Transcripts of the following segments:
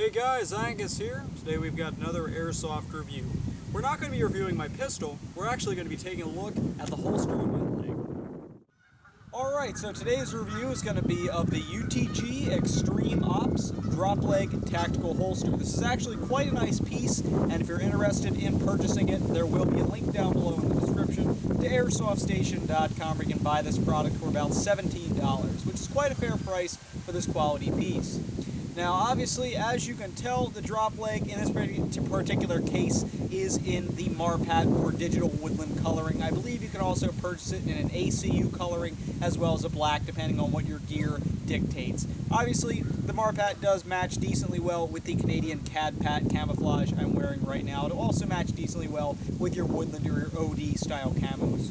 Hey guys, Angus here. Today we've got another airsoft review. We're not going to be reviewing my pistol, we're actually going to be taking a look at the holster on my leg. Alright, so today's review is going to be of the UTG Extreme Ops Drop Leg Tactical Holster. This is actually quite a nice piece, and if you're interested in purchasing it, there will be a link down below in the description to airsoftStation.com where you can buy this product for about $17, which is quite a fair price for this quality piece. Now, obviously, as you can tell, the drop leg in this particular case is in the Marpat or digital woodland coloring. I believe you can also purchase it in an ACU coloring as well as a black, depending on what your gear dictates. Obviously, the Marpat does match decently well with the Canadian Cadpat camouflage I'm wearing right now. It'll also match decently well with your woodland or your OD style camos.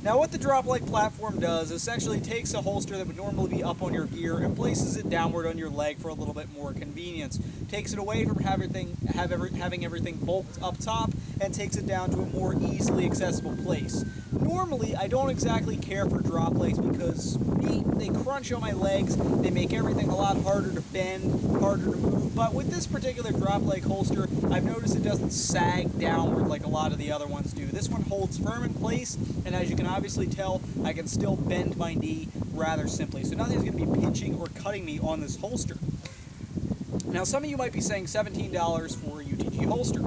Now what the drop leg platform does essentially takes a holster that would normally be up on your gear and places it downward on your leg for a little bit more convenience. Takes it away from having everything bulked up top and takes it down to a more easily accessible place. Normally, I don't exactly care for drop legs because they crunch on my legs, they make everything a lot harder to bend, harder to move, but with this particular drop leg holster, I've noticed it doesn't sag downward like a lot of the other ones do. This one holds firm in place, and as you can obviously tell, I can still bend my knee rather simply. So nothing's going to be pinching or cutting me on this holster. Now, some of you might be saying $17 for a UTG holster.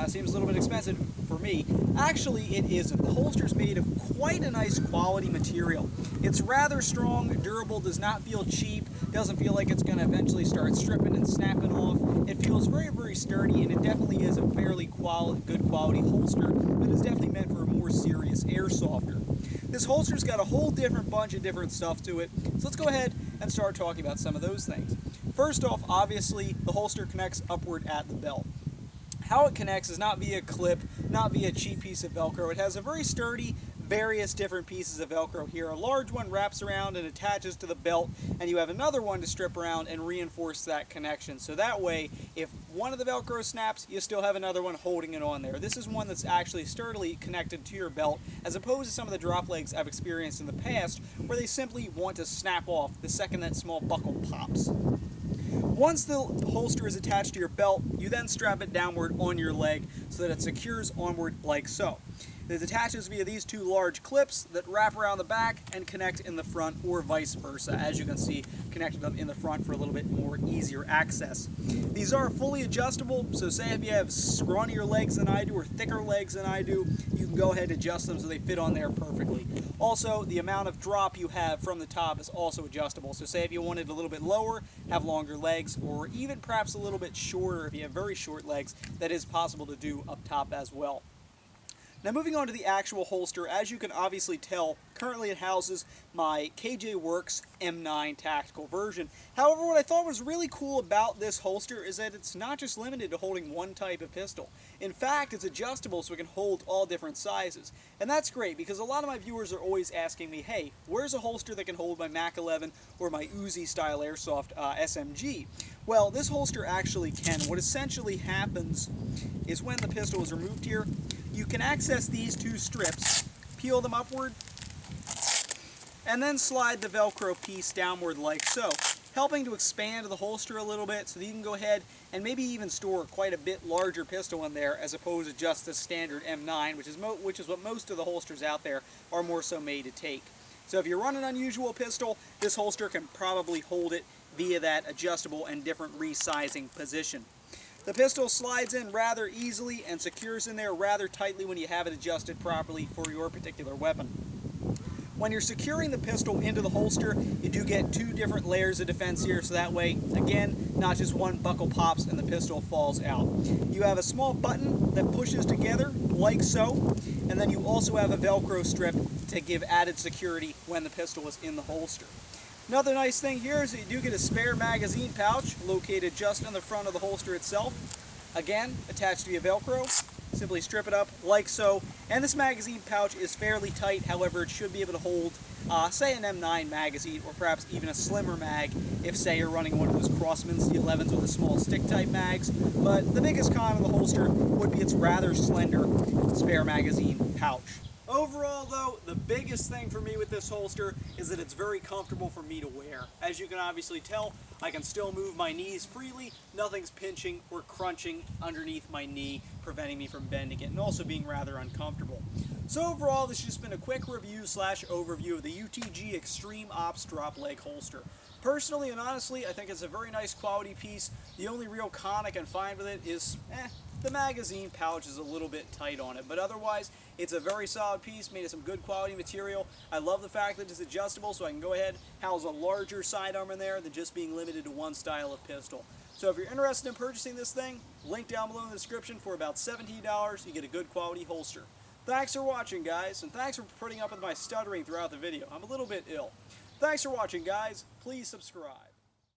Seems a little bit expensive for me. Actually, it isn't. The holster is made of quite a nice quality material. It's rather strong, durable, does not feel cheap, doesn't feel like it's going to eventually start stripping and snapping off. It feels very, very sturdy, and it definitely is a fairly good quality holster, but it's definitely meant for a more serious airsofter. This holster's got a whole different bunch of different stuff to it, so let's go ahead and start talking about some of those things. First off, obviously, the holster connects upward at the belt. How it connects is not via a clip, not via a cheap piece of Velcro. It has a very sturdy, various different pieces of Velcro here. A large one wraps around and attaches to the belt, and you have another one to strip around and reinforce that connection. So that way, if one of the Velcro snaps, you still have another one holding it on there. This is one that's actually sturdily connected to your belt, as opposed to some of the drop legs I've experienced in the past, where they simply want to snap off the second that small buckle pops. Once the holster is attached to your belt, you then strap it downward on your leg so that it secures onward like so. It attaches via these two large clips that wrap around the back and connect in the front, or vice versa. As you can see, connected them in the front for a little bit more easier access. These are fully adjustable, so say if you have scrawnier legs than I do or thicker legs than I do, you can go ahead and adjust them so they fit on there perfectly. Also, the amount of drop you have from the top is also adjustable, so say if you wanted a little bit lower, have longer legs, or even perhaps a little bit shorter if you have very short legs, that is possible to do up top as well. Now moving on to the actual holster, as you can obviously tell, currently it houses my KJ Works M9 tactical version. However, what I thought was really cool about this holster is that it's not just limited to holding one type of pistol. In fact, it's adjustable so it can hold all different sizes. And that's great because a lot of my viewers are always asking me, hey, where's a holster that can hold my Mac 11 or my Uzi style airsoft SMG? Well, this holster actually can. What essentially happens is when the pistol is removed here, you can access these two strips, peel them upward, and then slide the Velcro piece downward like so, helping to expand the holster a little bit so that you can go ahead and maybe even store quite a bit larger pistol in there as opposed to just the standard M9, which is what most of the holsters out there are more so made to take. So if you run an unusual pistol, this holster can probably hold it via that adjustable and different resizing position. The pistol slides in rather easily and secures in there rather tightly when you have it adjusted properly for your particular weapon. When you're securing the pistol into the holster, you do get two different layers of defense here, so that way, again, not just one buckle pops and the pistol falls out. You have a small button that pushes together like so, and then you also have a Velcro strip to give added security when the pistol is in the holster. Another nice thing here is that you do get a spare magazine pouch located just on the front of the holster itself. Again, attached via Velcro. Simply strip it up like so. And this magazine pouch is fairly tight, however it should be able to hold, say an M9 magazine or perhaps even a slimmer mag if, say, you're running one of those Crossman's D11s with a small stick type mags. But the biggest con of the holster would be its rather slender spare magazine pouch. Overall though, the biggest thing for me with this holster is that it's very comfortable for me to wear. As you can obviously tell, I can still move my knees freely, nothing's pinching or crunching underneath my knee, preventing me from bending it and also being rather uncomfortable. So overall, this has just been a quick review / overview of the UTG Extreme Ops Drop Leg Holster. Personally and honestly, I think it's a very nice quality piece. The only real con I can find with it is, the magazine pouch is a little bit tight on it, but otherwise, it's a very solid piece, made of some good quality material. I love the fact that it's adjustable, so I can go ahead, house a larger sidearm in there than just being limited to one style of pistol. So if you're interested in purchasing this thing, link down below in the description. For about $17, you get a good quality holster. Thanks for watching, guys, and thanks for putting up with my stuttering throughout the video. I'm a little bit ill. Thanks for watching, guys. Please subscribe.